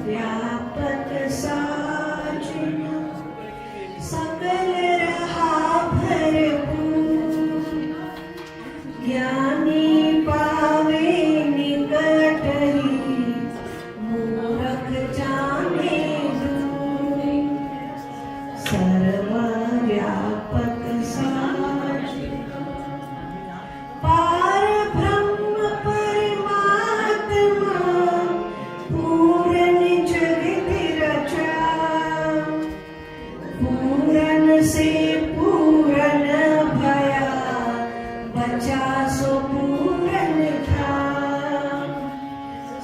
व्यापक साजन सकल रहा भरपूर, ज्ञानी पावे निकट ही मूरख जाने दूर। सर्व व्यापक साजन पार ब्रह्म परमात्मा, पूरन जगत रचा। पूरन से पूरन भया, बचा सो पूरन था।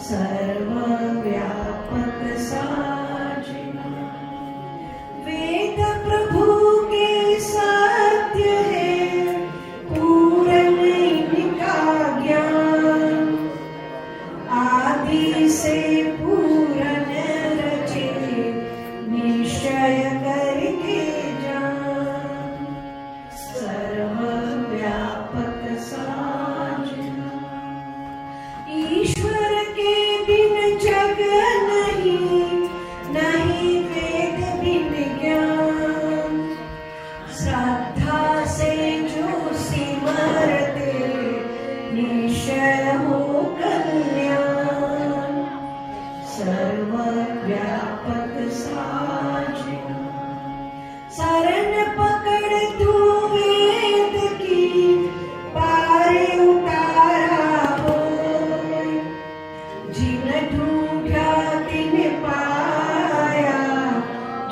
सर्व व्यापक साजन वेद प्रभु के सत्य है, पूरन इनका ज्ञान। आदि से पूरन रचे, निश्चय करके जान। सर्व व्यापक साजन ईश्वर के बिन जग नहीं, नहीं वेद बिन ज्ञान। श्रद्धा से जो सिमरते, निश्चय हो कल्याण। सर्व व्यापक साजन शरण पकड़ तू वेद की, पारे उतारा होय। जिन ढूंढा तिन पाया,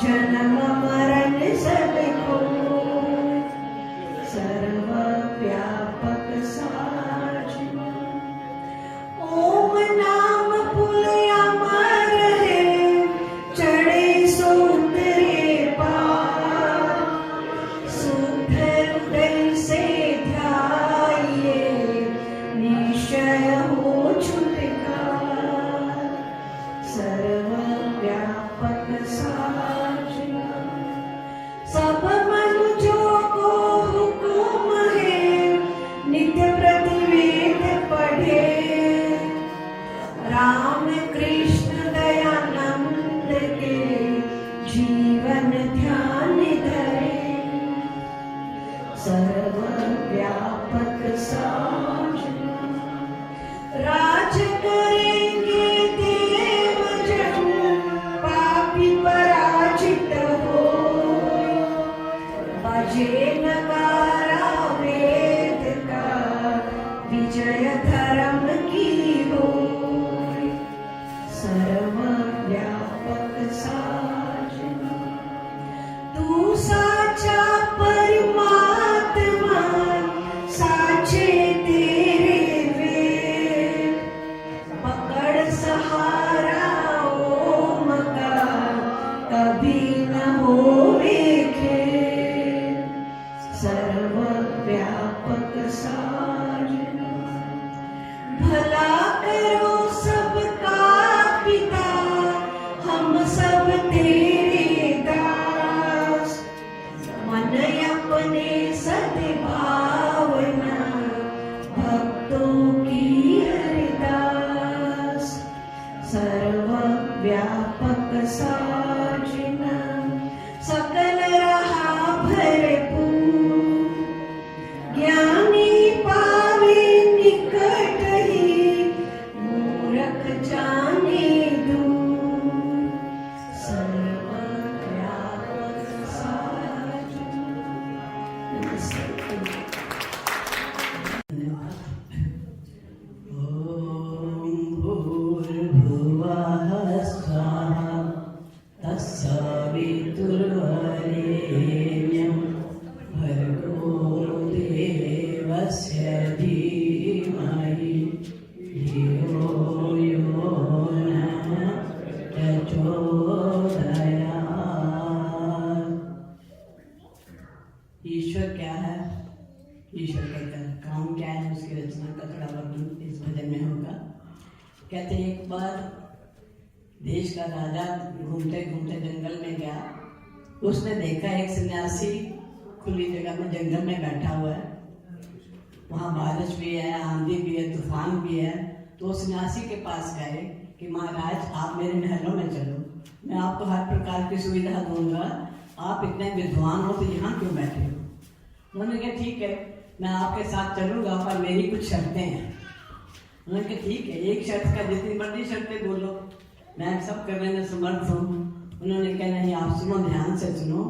जन्म मरण सब खोय। सर्व व्यापक साजन ओम नाम पुल अमर है, चढ़े सो उतरे पार। शुद्ध हृदय से ध्याये, निश्चय हो छुटकार। सर्व व्यापक साजन सब मनुष्यों को हुक्म है, नित्य प्रति वेद पढ़े। राम कृष्ण दयानंद के जीवन ध्यान धरे। सर्व व्यापक साजन राज करेंगे देव जन, पापी पराजित हो। बजे नगारा वेद का, विजय धर्म की हो। सर्व व्यापक साजन तू साचा परमात्मा, साचे तेरे वेद। पकड़ सहारा ओम का, कभी न होवे खेद। सर्व व्यापक साजन भला करो सबका पिता, हम सब तेरे दास। मन अपने सद्भावना, भक्तों की हरदास। सर्व व्यापक साजन सकल रहा भरपूर, ज्ञानी पावे निकट ही मूरख जाने दूर। सर्व व्यापक साजन नमस्ते। भूर्भुवः स्वः तत्सवितुर्वरेण्यं, भर्गो देवस्य धीमहि, धियो यो नः प्रचोदयात्। ईश्वर क्या है? ईश्वर का काम क्या है, उसकी रचना का थोड़ा वर्णन इस भजन में होगा। कहते एक बार देश का राजा घूमते घूमते जंगल में गया। उसने देखा एक सन्यासी खुली जगह में जंगल में बैठा हुआ है। वहाँ बारिश भी है, आंधी भी है, तूफान भी है। तो सन्यासी के पास गए कि महाराज आप मेरे महलों में चलो। मैं आपको हर प्रकार की सुविधा दूंगा, आप इतने विद्वान हो तो यहाँ क्यों बैठे हो। उन्होंने कहा ठीक है मैं आपके साथ चलूँगा, पर मेरी कुछ शर्तें हैं। उन्होंने कहा ठीक है, एक शर्त का जितनी मर्जी शर्तें बोलो, मैं सब करने में समर्थ हूँ। उन्होंने कहा नहीं, आप सुनो, ध्यान से सुनो।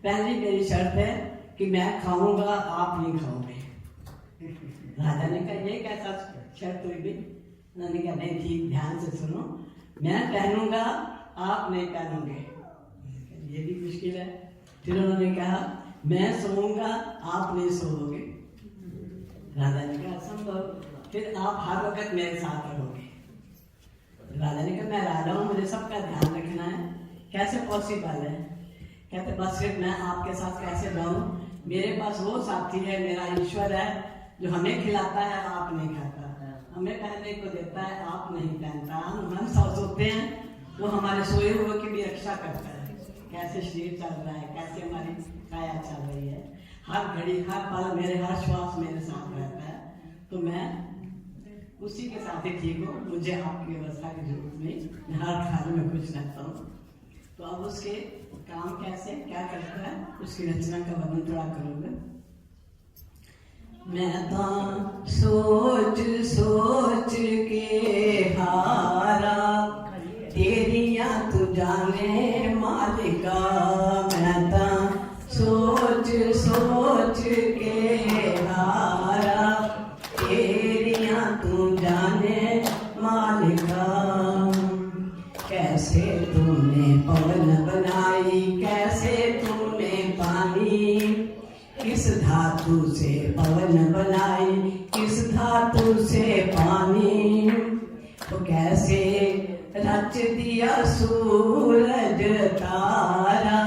पहली मेरी शर्त है कि मैं खाऊंगा, आप नहीं खाओगे। राजा ने कहा ये कैसा शर्त हुई भी। उन्होंने कहा नहीं ठीक, ध्यान से सुनो, मैं पहनूंगा, आप नहीं पहनोगे, ये भी मुश्किल है। फिर उन्होंने कहा मैं सोऊंगा, आप नहीं सोओगे। राजा ने कहा असंभव, फिर आप हर वक्त मेरे साथ रहोगे। राजा ने कहा मैं राजा हूँ, मुझे सबका ध्यान रखना है, कैसे पॉसिबल है। कहते बस फिर मैं आपके साथ कैसे रहूं, मेरे पास वो साथी है, मेरा ईश्वर है, जो हमें खिलाता है, आप नहीं खाता, हमें पहनने को देता है, आप नहीं पहनता। हम सोचते हैं वो हमारे सोए हुए की भी रक्षा करता है, कैसे शरीर चल रहा है, कैसे हमारी काया चल रही है, हर घड़ी हर पल मेरे हर श्वास मेरे साथ रहता है, तो मैं उसी के साथ ही ठीक हूँ, मुझे आपकी व्यवस्था की जरूरत नहीं, मैं हर खाने में खुश रहता हूँ। तो अब उसके काम कैसे क्या करता है, उसकी रचना का वर्णन थोड़ा करूँगा। मैं तो सोच सोच के हारा, तेरिया तू जाने मालिका। मैं तो सोच सोच के हारा, तेरिया तू जाने मालिका। कैसे तूने पवन बनाई, कैसे तूने पानी, किस धातु से पवन बनाई, किस धातु से पानी। तो कैसे रच दिया सूरज तारा,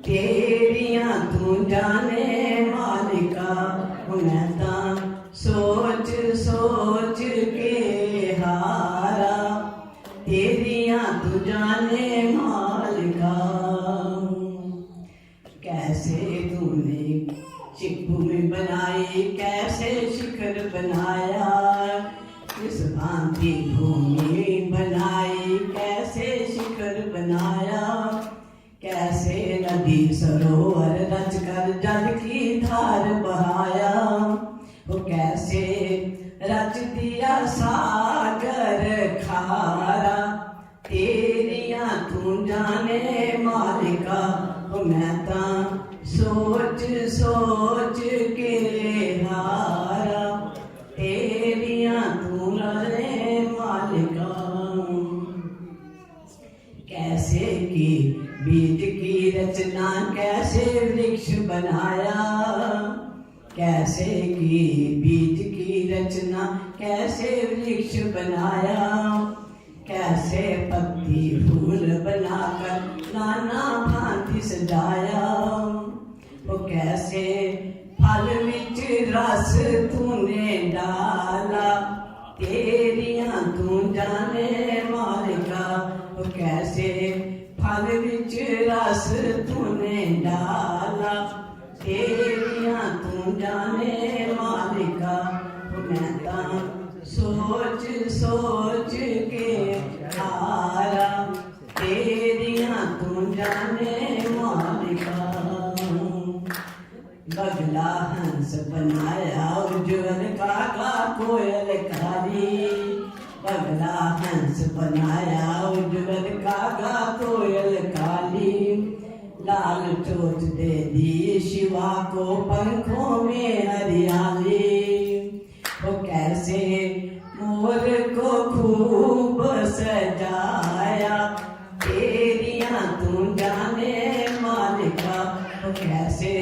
तेरिया तू जाने मालिका। मैं तो सोच सोच के हारा, तेरिया तू जाने मालिका। कैसे तूने भूमि बनाई, कैसे शिखर बनाया, किस भांति भूमि बनाई, कैसे शिखर बनाया। कैसे नदी सरोवर रचकर जल की धार बहाया। वो कैसे रच दिया सागर खारा, तेरिया तू जाने मालिका। मैं तो सोच सोच के हारा, तेरिया तू जाने मालिका। कैसे की बीज की रचना, कैसे वृक्ष बनाया, कैसे की बीज की रचना, कैसे वृक्ष बनाया। कैसे पत्ती फूल बनाकर नाना भांति सजाया। वो कैसे फल विच रस तूने डाला, तेरिया तू जाने मालिका। वो कैसे फल विच रस तूने डाला, तेरिया तू जाने मालिका। मैं तो सोच सोच के हारा, तेरिया तू जाने मालिका। बगला हंस बनाया, उज्जवल काका कोयल कारी। बगला हंस बनाया, उज्जवल काका कोयल काली। लाल चोट दे दी शिवा को, पंखों में हरियाली। वो कैसे मोर को खूब सजाया, तेरिया तू जाने मालिका। वो कैसे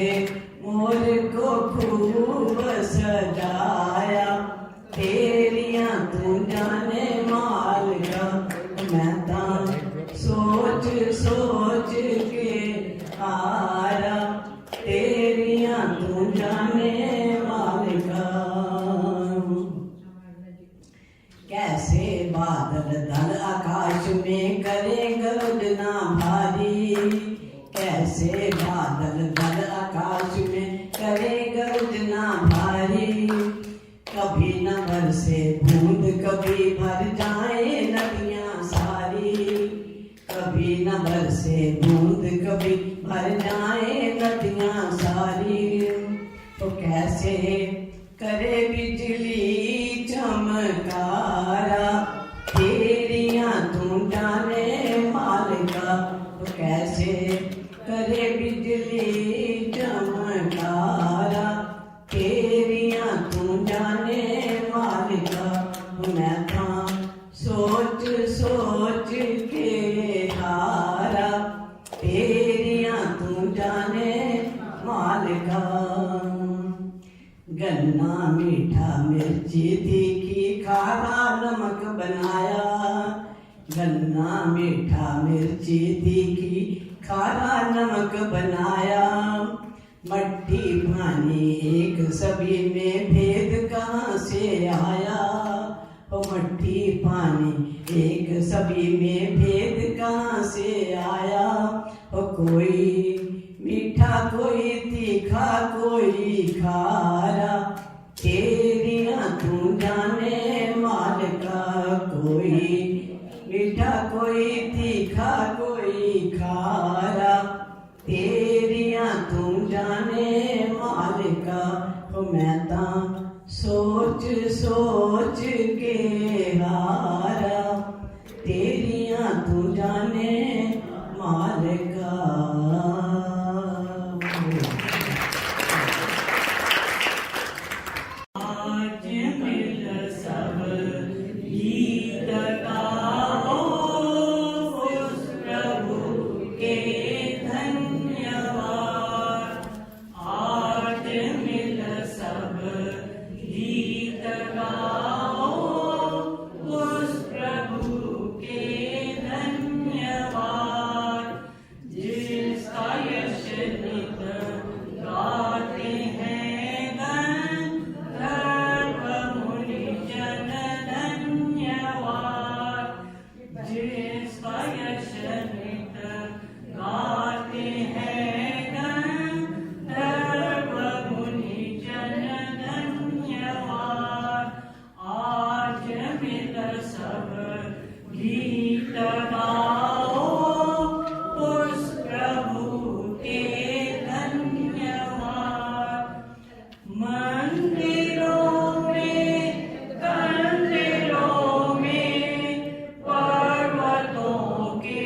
मोर को खूब सजाया, तेरिया तू जाने मालिका। मैं तो सोच सोच के हारा, तेरिया तू जाने मालिका। कैसे बादल दल आकाश में करे गर्जना भारी। कैसे बादल दल आकाश में करे गर्जना भारी। कभी न बरसे बूंद, कभी भर जाए नदियां सारी। कभी कभी न बरसे बूंद, कभी भर जाए नदियां सारी। तो कैसे करे बिजली चमकारा, तेरियां तू जाने मालिका। तो कैसे करे बिजली चमकारा, तेरियां तू जाने मालिका। मैं था सोच सोच के हारा, तेरियां तू जाने मालिका। गन्ना मीठा मिर्ची तीखी खारा नमक बनाया, गन्ना मीठा मिर्ची तीखी खारा नमक बनाया। मट्टी पानी एक सभी में भेद कहाँ से आया, ओ मट्टी पानी एक सभी में भेद कहाँ से आया। ओ कोई मीठा कोई तीखा कोई खारा, तेरियां तू जाने मालिका। कोई मीठा कोई तीखा कोई खारा, तेरियां तू जाने मालिका। मैं ता सोच सोच के हारा, तेरियां तू जाने मालिका। आज मिल सब गीत गाओ, उस प्रभु के धन्यवाद। आज मिल सब गीत गाओ, उस प्रभु के धन्यवाद। जिसका यश नित गाते हैं गंधर्व मुनि जन धन्यवाद। जिसका यश नित गाते हैं गंधर्व मुनि जन धन्यवाद। आज मिल सब गीत गाओ, उस प्रभु के धन्यवाद। मंदिरों में कंदिरों में पर्वतों के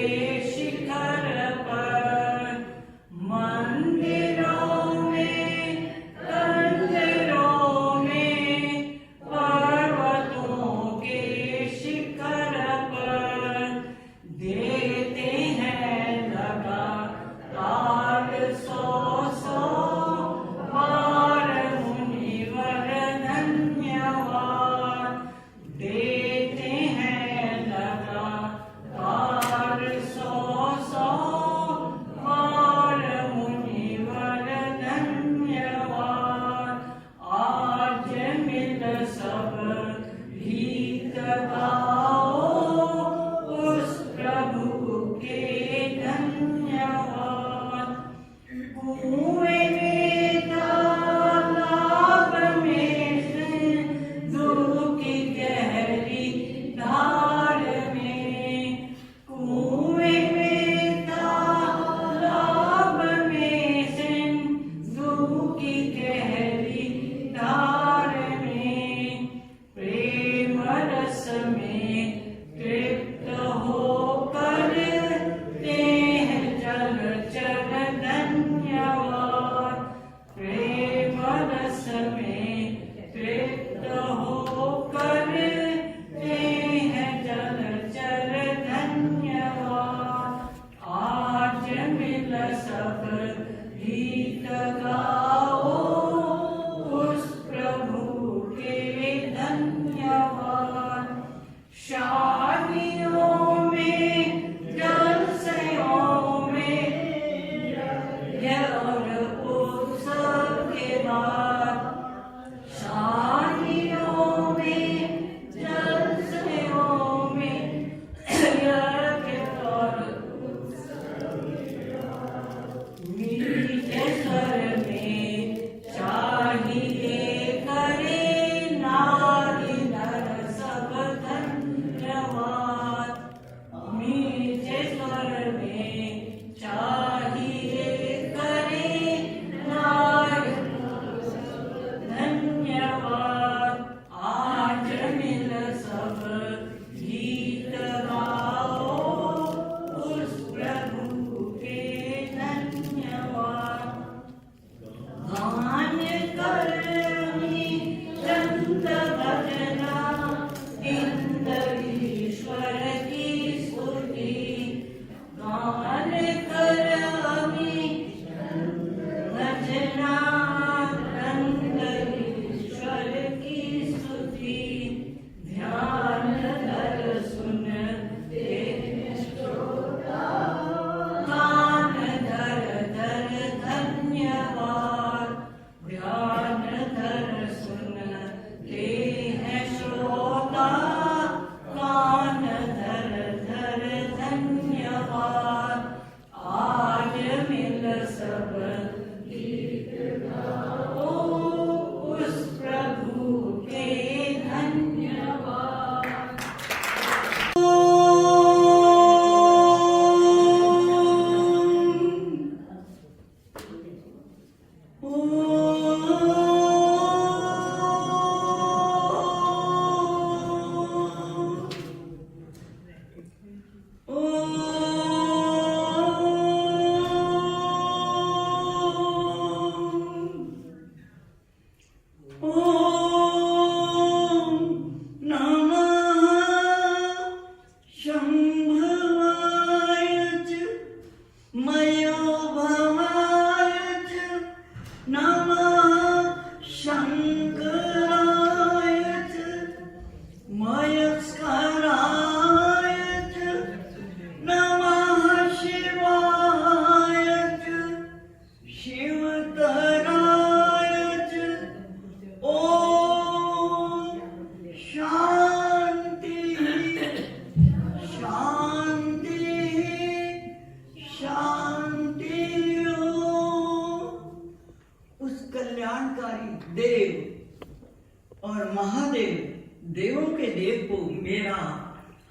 देव को मेरा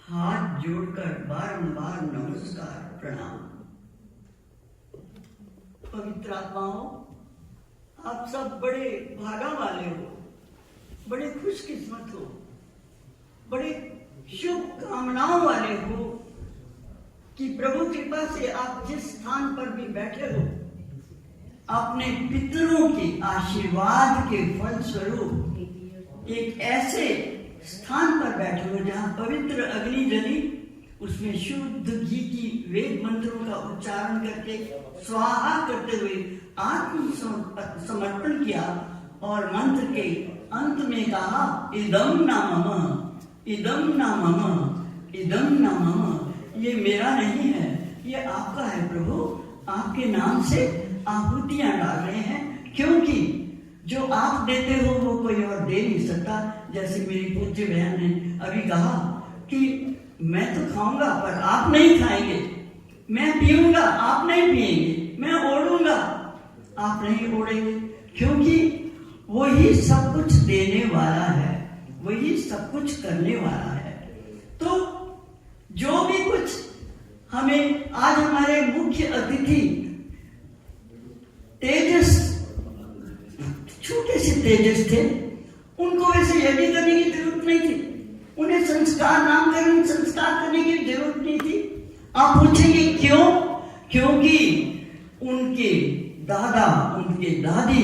हाथ जोड़कर बारंबार नमस्कार प्रणाम। पवित्र आत्माओं, आप सब बड़े भागा वाले हो, बड़े खुशकिस्मत हो, बड़े शुभ कामनाओं वाले हो कि प्रभु कृपा से आप जिस स्थान पर भी बैठे हो, अपने पितरों के आशीर्वाद के फल स्वरूप एक ऐसे स्थान पर बैठे हो जहां पवित्र अग्नि जली, उसमें शुद्ध घी की वेद मंत्रों का उच्चारण करके स्वाहा करते हुए आत्म समर्पण किया और मंत्र के अंत में कहा, इदम ना मम, इदम ना मम, इदम ना मम। ये मेरा नहीं है, ये आपका है प्रभु। आपके नाम से आहुतियां डाल रहे हैं, क्योंकि जो आप देते हो वो कोई और दे नहीं सकता। जैसे मेरी पूज्य बहन ने अभी कहा कि मैं तो खाऊंगा पर आप नहीं खाएंगे, मैं पीऊंगा आप नहीं पिएंगे, मैं ओढ़ूंगा आप नहीं ओढ़ेंगे, क्योंकि वही सब कुछ देने वाला है, वही सब कुछ करने वाला है। तो जो भी कुछ हमें आज हमारे मुख्य अतिथि तेजस, छोटे से तेजस थे, उनको वैसे यज्ञ करने की जरूरत नहीं थी, उन्हें संस्कार नामकरण संस्कार करने की जरूरत नहीं थी। आप पूछेंगे क्यों? क्योंकि उनके दादा, उनके दादी,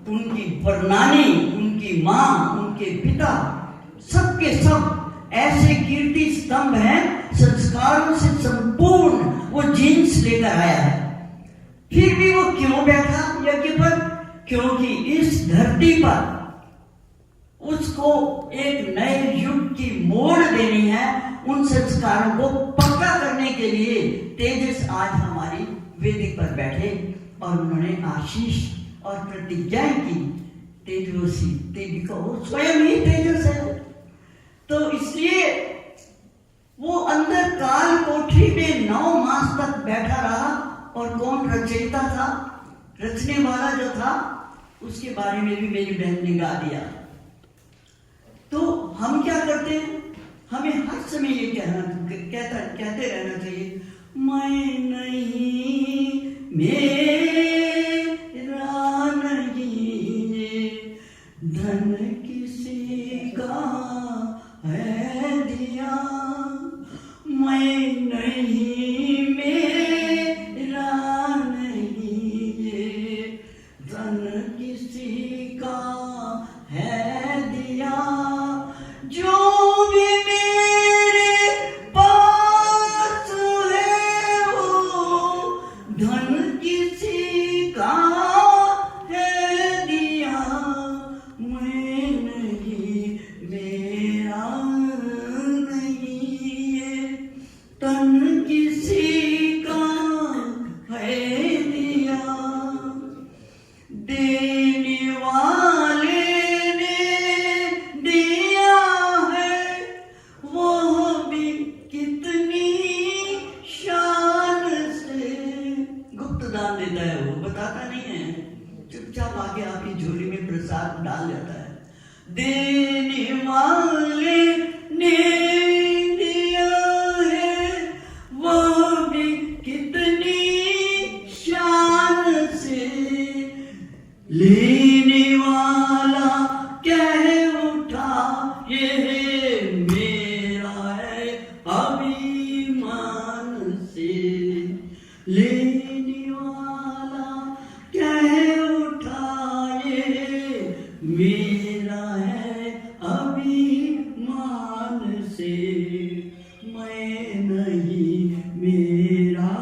उनकी परनानी, उनकी माँ, उनके पिता, सबके सब ऐसे कीर्ति स्तंभ हैं, संस्कारों से संपूर्ण वो जीन्स लेकर आया है। फिर भी वो क्यों बैठा यज्ञ पर? क्योंकि इस धरती पर उसको एक नए युग की मोड़ देनी है। उन संस्कारों को पक्का करने के लिए तेजस आज हमारी वेदी पर बैठे और उन्होंने आशीष और प्रतिज्ञा की। तेजस्वी तेज को स्वयं ही तेजस है, तो इसलिए वो अंदर काल कोठरी में 9 मास तक बैठा रहा। और कौन रचयिता था, रचने वाला जो था, उसके बारे में भी मेरी बहन ने गा दिया। तो हम क्या करते हैं? हमें हर समय ये कहते रहना चाहिए, मैं नहीं, मेरा नहीं, धन किसी का है दिया, मैं नहीं, मेरा नहीं, धन किसी का है दिया, जो भी मेरे पास है वो धन किसी का है दिया, मैं नहीं, मेरा नहीं, तन किसी का है दिया, देने वाले देता है, वो बताता नहीं है, चुपचाप आके आपकी झोली में प्रसाद डाल जाता है। देने वाले ने दिया है, वो भी कितनी शान से, लेने वाला कह उठा ये मेरा है अभिमान से, लेने वाला कह उठा ये मेरा है अभिमान से, मैं नहीं, मेरा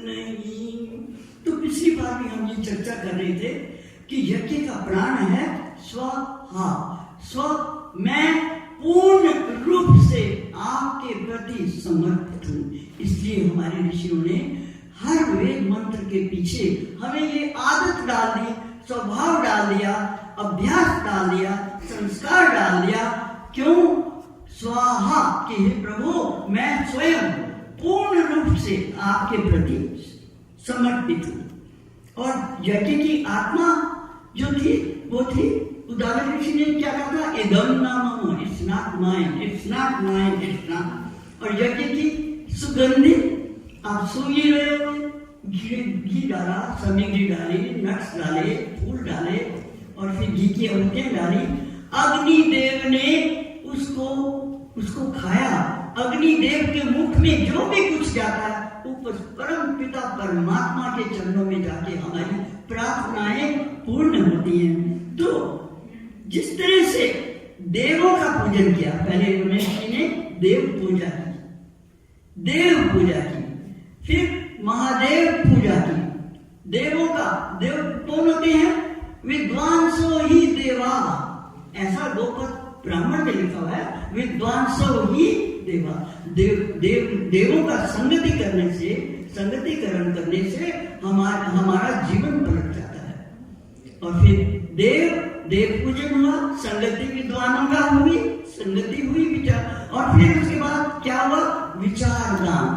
नहीं। तो पिछली बार भी हम ये चर्चा कर रहे थे कि यज्ञ का प्राण है स्वाहा। स्व मैं पूर्ण रूप से आपके प्रति समर्पित हूं। इसलिए हमारे ऋषियों ने हर वेद मंत्र के पीछे हमें ये आदत डाल दी, स्वभाव डाल दिया, अभ्यास डाल दिया, संस्कार डाल दिया। क्यों? स्वाहा कि हे प्रभु, मैं स्वयं पूर्ण रूप से आपके प्रति समर्पित हूं। और यज्ञ की आत्मा जो थी वो थी, उदाहरण ऋषि ने क्या कहा था? इदम नामम, it's not mine, it's not mine, it's not. और यज्ञ की सुगंधि आप सूंघ ही रहे हो, घी डाला, सामग्री डाली, नट्स डाले, फूल डाले और फिर घी की अमृतियां डाली। अग्निदेव ने उसको खाया। अग्निदेव के मुख में जो भी कुछ जाता है वो परम पिता परमात्मा के चरणों में जाके हमारी प्रार्थनाएं पूर्ण होती हैं। तो जिस तरह से देवों का पूजन किया, पहले ऋषि ने देव पूजा की, देव पूजा की, फिर महादेव पूजा की। देवों का देव कौन होते हैं? विद्वांसो ही देवा, ऐसा गोपद ब्राह्मण में लिखा हुआ है, विद्वांसो ही देवा। देवों का संगतिकरण करने से हमारा जीवन पलट जाता है। और फिर देव पूजन हुआ, संगति विद्वानों का हुई, संगति हुई विचार, और फिर उसके बाद क्या हुआ? विचार दान।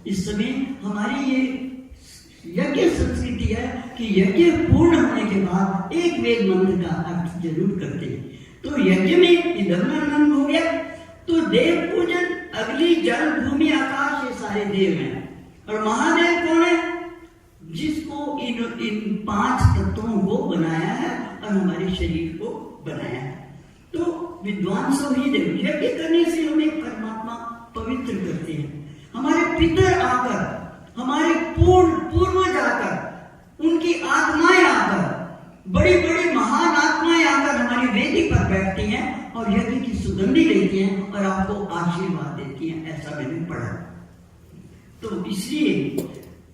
इस समय हमारी ये यज्ञ संस्कृति है कि यज्ञ पूर्ण होने के बाद एक वेद मंत्र का अर्थ जरूर करते हैं। तो यज्ञ में इधर आनंद हो गया। तो देव पूजन, अग्नि जल भूमि आकाश, ये सारे देव हैं। और महादेव कौन है? जिसको इन 5 तत्वों को बनाया है और हमारे शरीर को बनाया है। तो विद्वांसों ही देव। यज्ञ करने से हमें परमात्मा पवित्र करते हैं। हमारे पितर आकर, हमारे पूर्वज आकर, उनकी आत्माएं आकर, बड़ी बड़ी महान आत्माएं आकर हमारी वेदी पर बैठती हैं और यज्ञ की सुगंधी लेती हैं और आपको आशीर्वाद देती हैं। ऐसा मैंने पढ़ा। तो इसलिए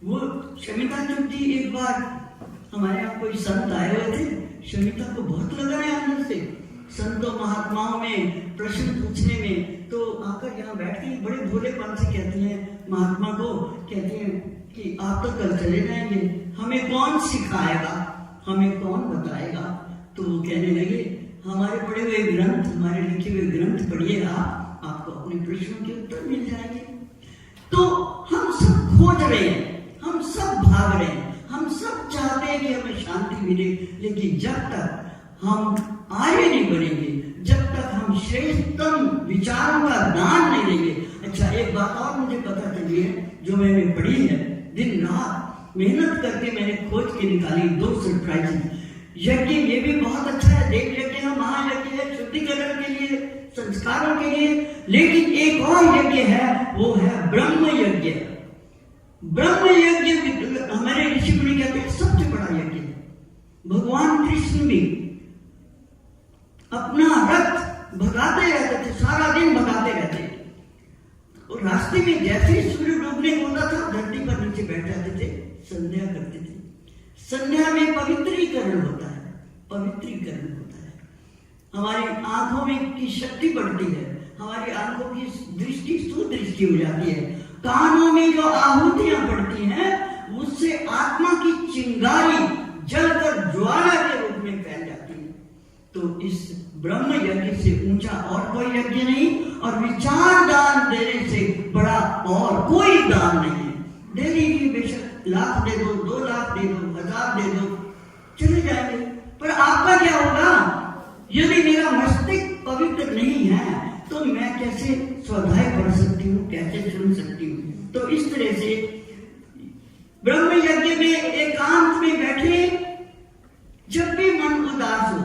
वो शमिताचुक जी एक बार हमारे यहाँ कोई संत आए हुए थे। शमिता को बहुत लगा है अंदर से संतों महात्माओं में प्रश्न पूछने में। तो आकर यहाँ बैठती हैं, बड़े भोलेपन से कहती हैं महात्मा को, कहती हैं कि आप तो कल चले जाएंगे, हमें कौन सिखाएगा, हमें कौन बताएगा? तो वो कहने लगे, हमारे पढ़े हुए ग्रंथ, हमारे लिखे हुए ग्रंथ पढ़िएगा, आपको अपने प्रश्नों के उत्तर मिल जाएंगे। तो हम सब खोज रहे हैं, हम सब भाग रहे हैं, हम सब चाहते हैं कि हमें शांति मिले, लेकिन जब तक हम आगे नहीं बढ़ेंगे, जब तक हम श्रेष्ठतम विचारों का दान नहीं देंगे। अच्छा, एक बात और मुझे पता चली है जो मैंने पढ़ी है, दिन रात मेहनत करके मैंने खोज के निकाली 2 सरप्राइज। यज्ञ ये भी बहुत अच्छा है, देव यज्ञ है, महायज्ञ है, शुद्धिकरण के लिए, संस्कारों के लिए। लेकिन एक और यज्ञ है, वो है ब्रह्म यज्ञ। ब्रह्म यज्ञ हमारे ऋषि मुनि कहते हैं सबसे बड़ा यज्ञ है। भगवान कृष्ण भी अपना रथ भगाते रहते थे, सारा दिन भगाते रहते थे। और रास्ते में जैसे ही सूर्य डूबने होता था, धरती पर नीचे बैठ जाते थे, संध्या करते थे। संध्या में पवित्रीकरण होता है, पवित्रीकरण होता है। हमारी आंखों में की शक्ति बढ़ती है, हमारी आंखों की दृष्टि सुदृष्टि हो जाती है। कानों में जो आहुतियां पड़ती हैं, उससे आत्मा की चिंगारी जलकर ज्वाला के रूप में फैल जाती है। तो इस ब्रह्म यज्ञ से ऊंचा और कोई यज्ञ नहीं, और विचार दान देने से बड़ा और कोई दान नहीं है। दे दीजिए, बेशक लाख दे दो, 2 लाख दे दो, 1000 दे दो, चले जाएंगे, पर आपका क्या होगा? यदि मेरा मस्तिष्क पवित्र नहीं है तो मैं कैसे स्वाध्याय पढ़ सकती हूँ, कैसे सुन सकती हूँ? तो इस तरह से ब्रह्म यज्ञ में एकांत में बैठे, जब भी मन उदास हो,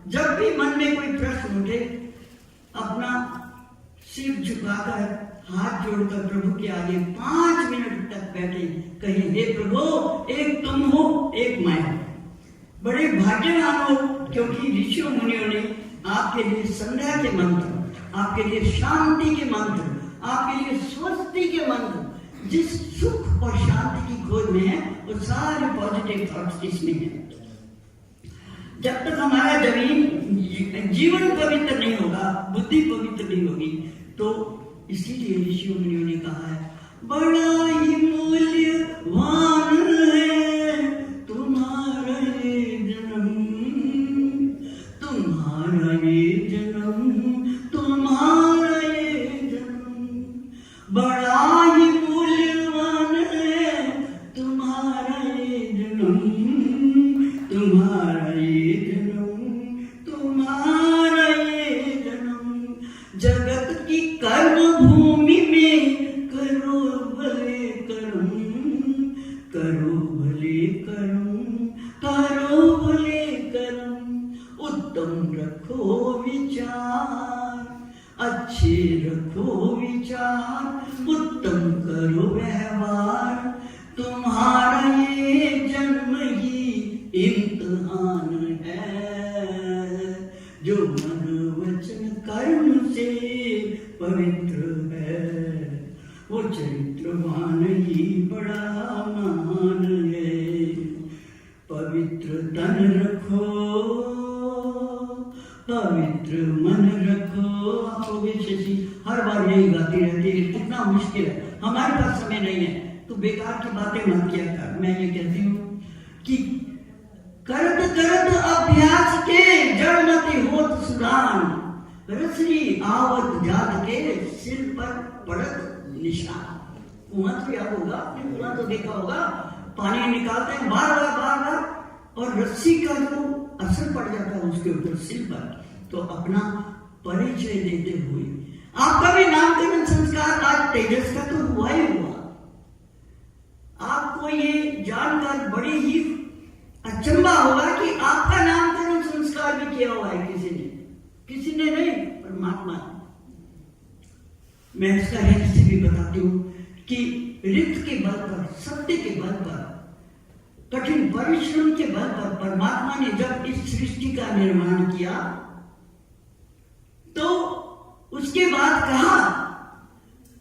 जब भी मन में कोई प्रश्न उठे, अपना सिर झुकाकर, हाथ जोड़कर प्रभु के आगे 5 मिनट तक बैठे, कहीं हे प्रभु, एक तुम हो, एक मैं हूं। बड़े भाग्यवान हो, क्योंकि ऋषियों मुनियों ने आपके लिए संध्या के मंत्र, आपके लिए शांति के मंत्र, आपके लिए स्वस्ति के मंत्र, जिस सुख और शांति की खोज में है, वो सारे पॉजिटिव थॉट्स इसमें है। जब तक हमारा जीवन पवित्र नहीं होगा, बुद्धि पवित्र नहीं होगी, तो इसीलिए ऋषियों मुनियों ने कहा है, बड़ा ही मूल्यवान है तुम्हारा ये जन्म, तुम्हारा ये जन्म, तुम्हारा ये जन्म, बड़ा ही मूल्यवान है तुम्हारा ये जन्म, तुम्हारा ये जन्म, तुम्हारा ये जन्म। बार, तुम्हारा ये जन्म ही इम्तिहान है। जो मन वचन कर्म से पवित्र है, वो चरित्रवान ही बड़ा महान है। पवित्र तन रखो, पवित्र मन रखो। आपको शशि हर बार यही गाती रहती है, कितना मुश्किल है, हमारे पास समय नहीं है, तो बेकार की बातें मत किया कर। मैं ये कहती हूँ कि करत करत अभ्यास के जड़ मति होत सुदान, रसरी आवत जात के सिर पर पड़त निशान। कुआं तो याद होगा, आपने कुआं तो देखा होगा, पानी निकालते हैं बार बार और रस्सी का जो असर पड़ जाता है उसके ऊपर सिर पर, तो अपना परिचय देते हुए आपका भी नामकरण संस्कार आज तेजस का तो हुआ ही हुआ। आपको ये जानकर बड़ी ही अचंभा होगा कि आपका नामकरण संस्कार भी किया हुआ है किसी ने नहीं, परमात्मा ने। मैं इसका रहस्य भी बताती हूँ कि रित के बल पर, सत्य के बल पर, कठिन परिश्रम के बल पर परमात्मा ने जब इस सृष्टि का निर्माण किया तो उसके बाद कहा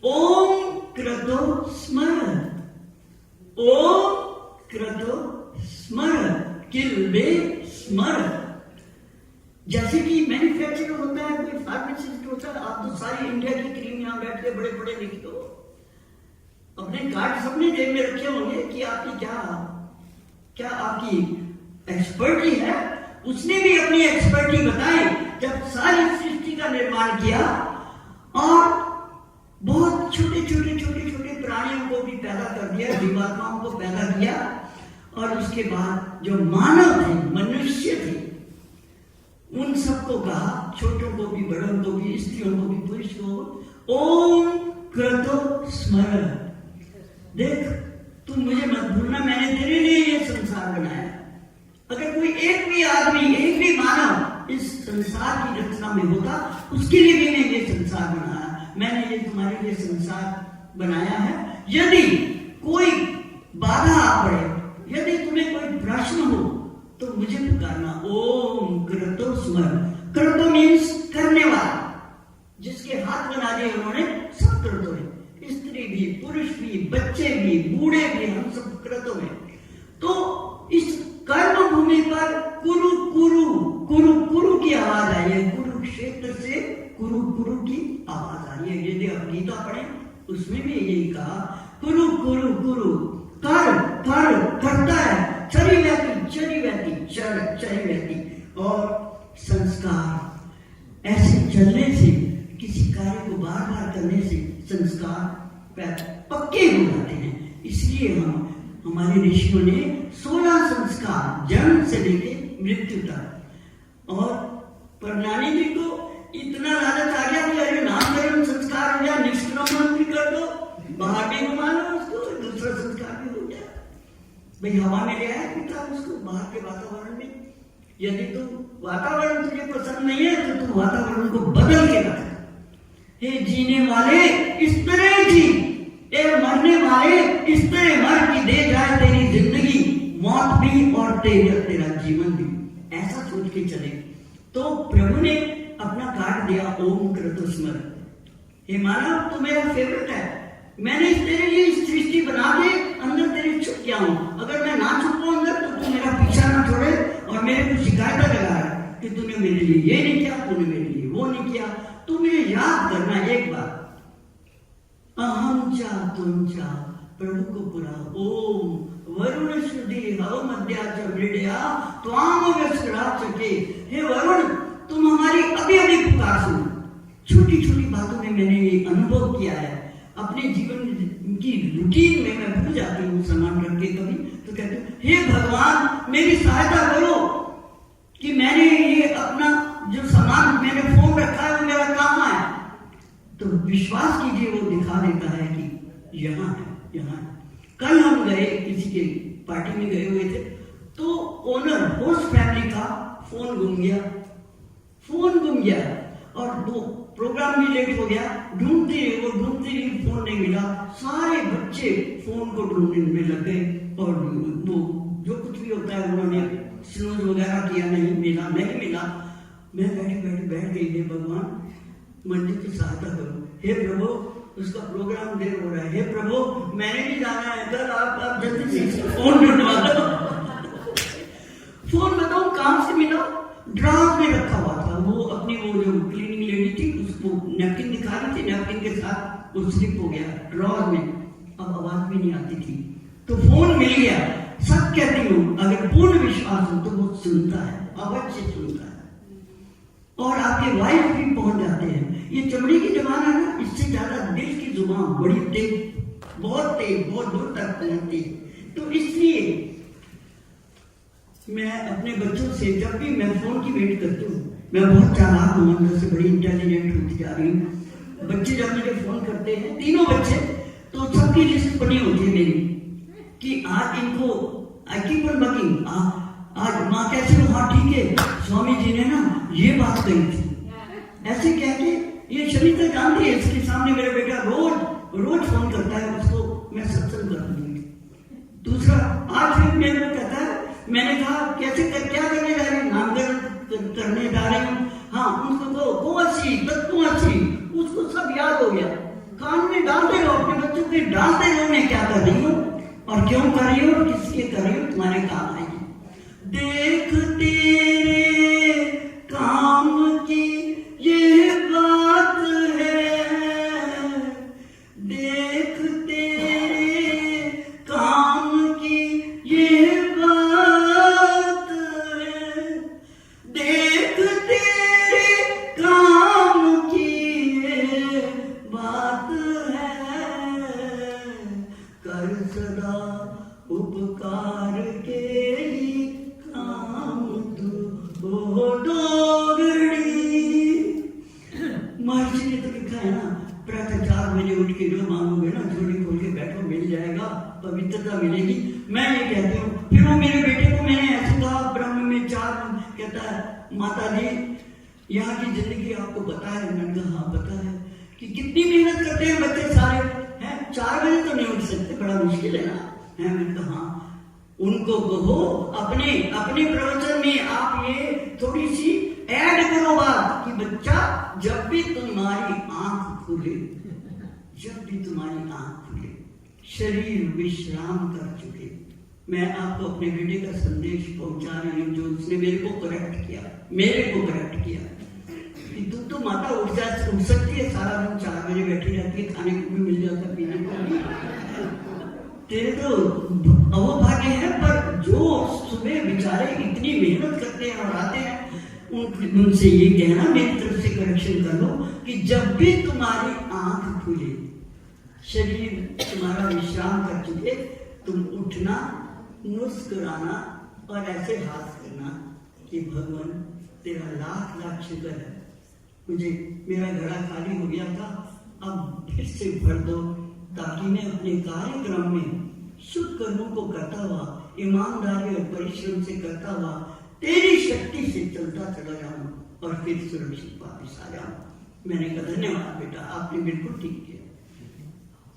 ओम क्रतो स्मर, ओम क्रतो स्मर, किल्बे स्मर। जैसे कि मैन्युफैक्चर होता है, कोई फार्मासिस्ट होता है, आप तो सारी इंडिया की क्रीम यहां बैठ के बड़े बड़े लिखते हो, अपने कार्ड सबने जेब में रखे होंगे कि आपकी क्या आपकी एक्सपर्टी है। उसने भी अपनी एक्सपर्टी बताई जब सारी सृष्टि का निर्माण किया और बहुत छोटे प्राणियों को भी पैदा कर दिया, जीवात्माओं को पैदा किया, और उसके बाद जो मानव थे, मनुष्य थे, उन सबको कहा, छोटों को भी, बड़ों को भी, स्त्रियों को भी, पुरुष को, ओम क्रतो स्मर। देख, तुम मुझे मत भूलना, मैंने तेरे लिए ये संसार बनाया। अगर कोई एक भी आदमी, एक भी मानव इस संसार की रचना में होता, उसके लिए भी मैंने ये संसार बनाया। मैंने ये तुम्हारे लिए संसार बनाया है। यदि कोई बाधा आ पड़े, यदि तुम्हें कोई प्रश्न हो, तो मुझे पुकारना, ओम क्रतो स्मर। क्रतो मीन्स करने वाला, जिसके हाथ बना दिए उन्होंने, सब क्रतो है। स्त्री भी, पुरुष भी, बच्चे भी, बूढ़े भी, हम सब क्रतो में। तो इस कर्म भूमि पर कुरु कुरु कुरु कुरु की आवाज आई है। कुरुक्षेत्र से कुरु कुरु की आवाज आई है। यदि आप गीता पढ़े उसमें भी यही कहा, कुरु कुरु कुरु, करता है, चरी व्यक्ति। और संस्कार, ऐसे चलने से, किसी कार्य को बार बार करने से संस्कार पक्के हो जाते हैं। इसलिए हमारे ऋषियों ने 16 संस्कार जन्म से लेकर मृत्यु तक, और प्रणाली जी को इतना लालच आ गया कि अरे नामकरण संस्कार हो गया, निष्क्रमण भी कर दो, बाहर भी घुमा लो उसको, दूसरा संस्कार भी हो गया। भाई हवा में ले आया पिता उसको, बाहर के वातावरण में। यदि तो वातावरण तुझे पसंद नहीं है तो तू वातावरण को बदल के रख। हे जीने वाले इस तरह जी, ए मरने वाले इस तरह मर की दे जाए तेरी जिंदगी, मौत भी और तेरा जीवन भी। ऐसा सोच के चले तो प्रभु ने अपना काट दिया, ओम क्रतो स्मर। हे मानव, तू मेरा फेवरेट है, मैंने तेरे लिए इस सृष्टि बना के अंदर तेरे छुप गया हूं। अगर मैं ना छुपू अंदर तो तू मेरा पीछा ना छोड़े और मेरे को शिकायतें लगा रहा है कि तूने मेरे लिए ये नहीं किया, तूने मेरे लिए वो नहीं किया। तू मुझे याद करना एक बार, अहम चा तुम चा, प्रभु को पूरा ओम वरुण शुद्धि हव मध्या च मृडया त्वाम व्यस्करा चके। हे वरुण, तुम हमारी अभी अभी पुकार सुनो। छोटी छोटी बातों में मैंने ये अनुभव किया है, अपने जीवन की रूटीन में मैं भूल जाती हूँ सामान रख के कभी, तो कहती हूँ हे भगवान मेरी सहायता करो कि मैंने ये अपना जो सामान मैंने फोन रखा है वो मेरा काम आए। तो विश्वास कीजिए वो दिखा देता है कि यहाँ है, यहाँ है। कल हम गए किसी के पार्टी में गए हुए थे, तो ओनर होस्ट फैमिली का फोन गुम गया और वो प्रोग्राम भी लेट हो गया, ढूंढती रही, फोन नहीं मिला। सारे बच्चे फोन को ढूंढने में लग गए और वो जो कुछ भी होता है उन्होंने स्नूज वगैरह किया, नहीं मिला। मैं बैठ गई, हे भगवान मंजू की सहायता करो, हे प्रभु उसका प्रोग्राम देर हो रहा है, हे प्रभु मैंने भी जाना है कल, आप जल्दी से फोन ढूंढवा दो। फोन बताओ कहां से मिला, ड्राम में रखा हुआ था। वो अपनी वो जो क्लीनिंग लेडी थी उसको नैपकिन दिखा रही थी, नैपकिन के साथ वो स्लिप हो गया ड्रॉर में, अब आवाज भी नहीं आती थी, तो फोन मिल गया। सब कहती हूँ अगर पूर्ण विश्वास हो तो वो सुनता है, अवश्य सुनता है, और आपके वाइफ भी पहुंच जाते हैं। ये चमड़ी की जबान है ना, इससे ज्यादा दिल की जुबान बड़ी तेज, बहुत दूर तक पहुंचती है। तो इसलिए मैं अपने बच्चों से जब भी मैं फोन की वेट करती हूँ, मैं बहुत चालाक हूँ, अंदर से बड़ी इंटेलिजेंट होती जा रही हूँ। बच्चे जब मुझे फोन करते हैं, तीनों बच्चे, तो सबकी लिस्ट बनी होती है मेरी कि आज इनको आई कीप ऑन वर्किंग, आज माँ कैसे हो, हाँ ठीक है, स्वामी जी ने ना ये बात कही थी, ऐसे कह के। ये शरीर तो जानती है, इसके सामने मेरा बेटा रोज फोन करता है, उसको मैं सत्संग कर दूंगी। दूसरा आज फिर मेरे को कहता है, मैंने कहा कैसे क्या करने जा रही, नामकरण करने जा रही हूँ, हाँ उनको कुआसी तत्कुआसी, उसको सब याद हो गया। कान में डालते रहो, अपने बच्चों के डालते रहो मैं क्या कर रही हूँ और क्यों कर रही हूँ और किसके कर रही हूँ, तुम्हारे काम आएगी। देख तेरे काम की ये बात है, देख तेरे काम की ये बात है, देख तेरे काम की ये बात है, कर सदा उपकार के ही काम तू हो डोगरी। महर्षि ने तो लिखा है ना, प्रातः 4 बजे उठ के जो मांगोगे ना, झोली खोल के बैठो, मिल जाएगा, पवित्रता मिलेगी। मैं ये कहती हूँ। फिर वो मेरे बेटे को मैंने ऐसे कहा, ब्रह्म में 4, कहता है माता जी यहाँ की जिंदगी आपको पता है? मैंने कहा हाँ पता है। कि कितनी मेहनत करते हैं बच्चे सारे हैं, 4 बजे तो नहीं उठ सकते, बड़ा मुश्किल है ना है। मैंने कहा हाँ, उनको कहो अपने प्रवचन में आप ये थोड़ी सी ऐड करो बात कि बच्चा जब भी तुम्हारी आंख खुले, शरीर विश्राम कर चुके। मैं आपको अपने बेटे का संदेश पहुंचा रही हूँ, जो उसने मेरे को करेक्ट किया कि तू तो माता उठ सकती है, सारा दिन 4 बजे बैठी रहती है, खाने को भी मिल जाता, पीने को भी, तेरे तो अवभाग्य है। पर जो सुबह बेचारे इतनी मेहनत करते हैं और आते हैं, उनसे ये कहना, मेरी तरफ से करेक्शन कर लो कि जब भी तुम्हारी आंख खुले, शरीर तुम्हारा विश्राम कर चुके, तुम उठना, मुस्कुराना और ऐसे हाथ करना कि भगवान तेरा लाख शुक्र है, मुझे मेरा घड़ा खाली हो गया था, अब फिर से भर दो, ताकि मैं अपने कार्यक्रम में शुभ कर्मों को करता हुआ, ईमानदारी और परिश्रम से करता हुआ, तेरी शक्ति से चलता चला जाऊं और फिर सुरक्षित वापस आ जाऊं। मैंने कहा धन्यवाद बेटा, आपने बिल्कुल ठीक किया।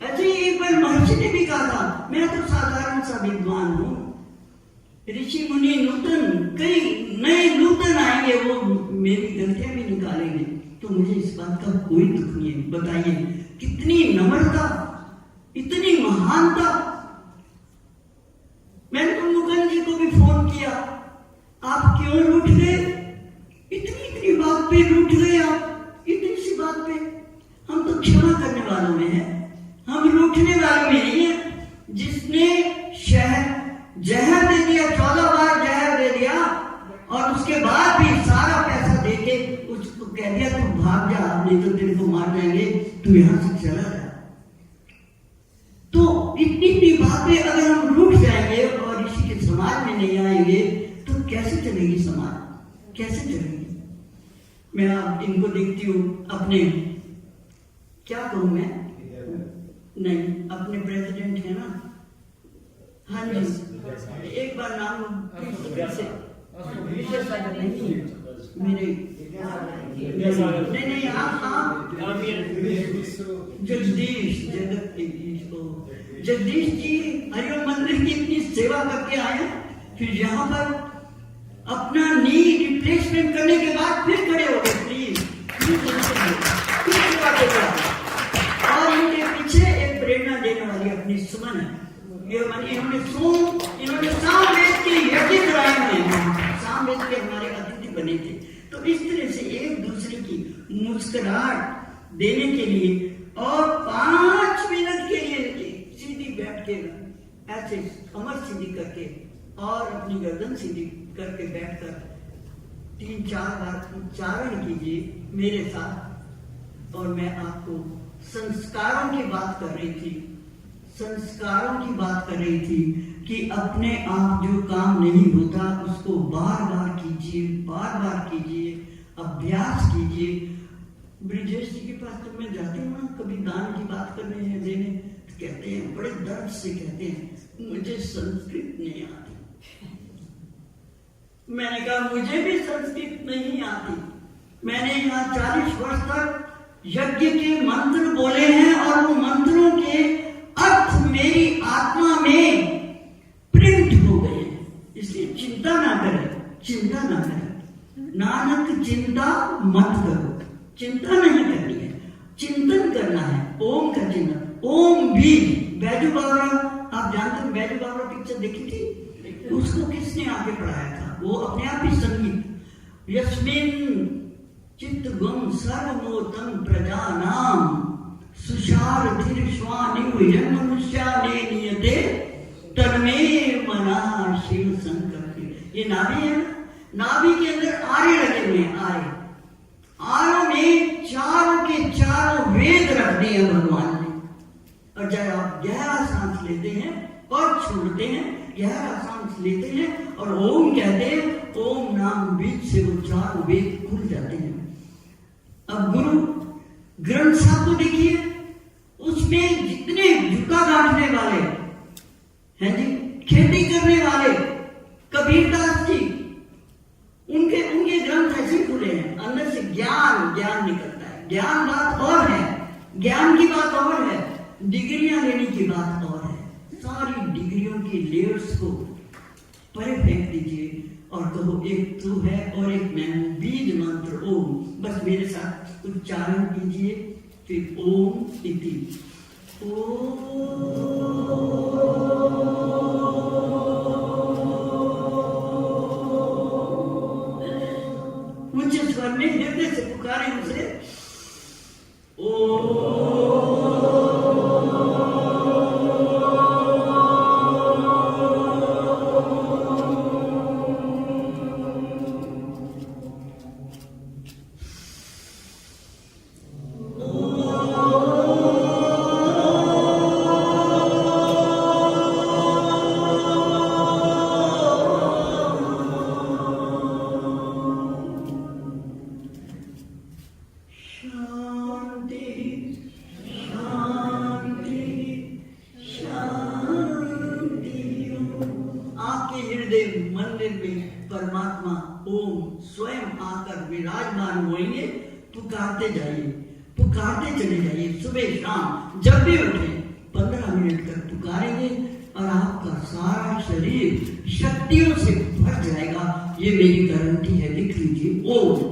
ऐसे ही एक बार महर्षि ने भी कहा था, मैं तो साधारण सा विद्वान हूं, ऋषि मुनि कई नए नूतन आएंगे, वो मेरी गलतियां भी निकालेंगे, तो मुझे इस बात का कोई दुख नहीं है। बताइए कितनी नम्रता, इतनी महानता। मैंने तो मुकुंद जी को भी फोन किया, आप क्यों रूठ गए, इतनी बात पे रूठ गए आप, इतनी सी बात पे। हम तो क्षमा करने वालों में हैं, हम रूठने वालों में नहीं है। जिसने जहर दे दिया, 14 बार जहर दे दिया, और उसके बाद भी सारा पैसा देके उसको कह दिया तू भाग जा, नहीं तो तेरे को मार जाएंगे, तू यहां से चला जा। तो इतनी बातें अगर हम रूठ जाएंगे और इसी के समाज में नहीं आएंगे, तो कैसे चलेगी समाज, कैसे चलेगी। मैं आप इनको देखती हूँ, अपने क्या कहूं मैं, नहीं अपने प्रेसिडेंट है ना, हाँ जी, एक बार नाम से मेरे नहीं आप जगदीश जगदीश जी हरिओम मंदिर की इतनी सेवा करके आए, फिर यहाँ पर अपना नी रिप्लेसमेंट करने के बाद फिर खड़े हो गए। प्लीज और इनके पीछे एक प्रेरणा देने वाली अपनी सुमन है। इन्होंने सामवेद के यज्ञ कराए हैं, सामवेद के हमारे अतिथि बने थे। तो इस तरह से एक दूसरे की मुस्कुराहट देने के लिए और 5 मिनट के लिए सीधी बैठ के ऐसे कमर सीधी करके और अपनी गर्दन सीधी करके बैठकर 3-4 बार उच्चारण कीजिए मेरे साथ। और मैं आपको संस्कारों की बात कर रही थी, संस्कारों की बात कर रही थी कि अपने आप जो काम नहीं होता उसको बार बार कीजिए, बार बार कीजिए, अभ्यास कीजिए। ब्रिजेश जी के पास जब मैं जाती हूँ ना कभी दान की बात करने या देने, तो कहते हैं बड़े दर्द से कहते हैं मुझे संस्कृत नहीं आती। मैंने कहा मुझे भी संस्कृत नहीं आती। मैंने यहाँ 40 वर्ष तक यज्ञ के मंत्र बोले हैं और वो मंत्रों के अर्थ मेरी आत्मा में प्रिंट हो गए हैं। इसलिए चिंता ना करें, चिंता ना करें। नानक चिंता मत करो, चिंता नहीं करनी है, चिंतन करना है। ओम का चिंतन, ओम भी बैजू बावरा, आप जानते हो बैजू बावरा पिक्चर देखी थी, उसको किसने आगे पढ़ाया था? वो अपने आप ही संगीत। यस्मिन चित्तगम सर्वमोतम प्रजानाम सुशारथिर स्वानिव जन्मनुष्याने नियते तन्मे मना शिव संकल्प। ये नाभि है, नाभि के अंदर आरे लगे हुए हैं, आरे। आरों में चारों के चारों वेद रख दिए भगवान ने। और जब आप गहरा सांस लेते हैं और छोड़ते हैं, गहरा सांस लेते हैं और ओम कहते हैं, ओम नाम बीच से वो चारों वेद खुल जाते हैं। अब गुरु ग्रंथ साहब को देखिए, उसमें जितने जूता गांठने वाले हैं जी, खेती करने वाले कबीरदास जी, उनके ग्रंथ ऐसे खुले हैं, अंदर से ज्ञान निकलता है। ज्ञान बात और है, ज्ञान की बात और है, डिग्रियां लेने की बात और है। सारी डिग्रियों की लेयर्स को परे फेंक दीजिए और कहो एक तू है और एक मैं हूं। बीज मंत्र ओम, बस मेरे साथ उच्चारण कीजिए। फिर ओम इति, उच्च स्वर में हृदय से पुकारे उसे, परमात्मा ओम स्वयं आकर विराजमान होंगे। पुकारते जाइए, पुकारते चले जाइए। सुबह शाम जब भी उठे 15 मिनट तक पुकारेंगे और आपका सारा शरीर शक्तियों से भर जाएगा। ये मेरी गारंटी है, लिख लीजिए। ओम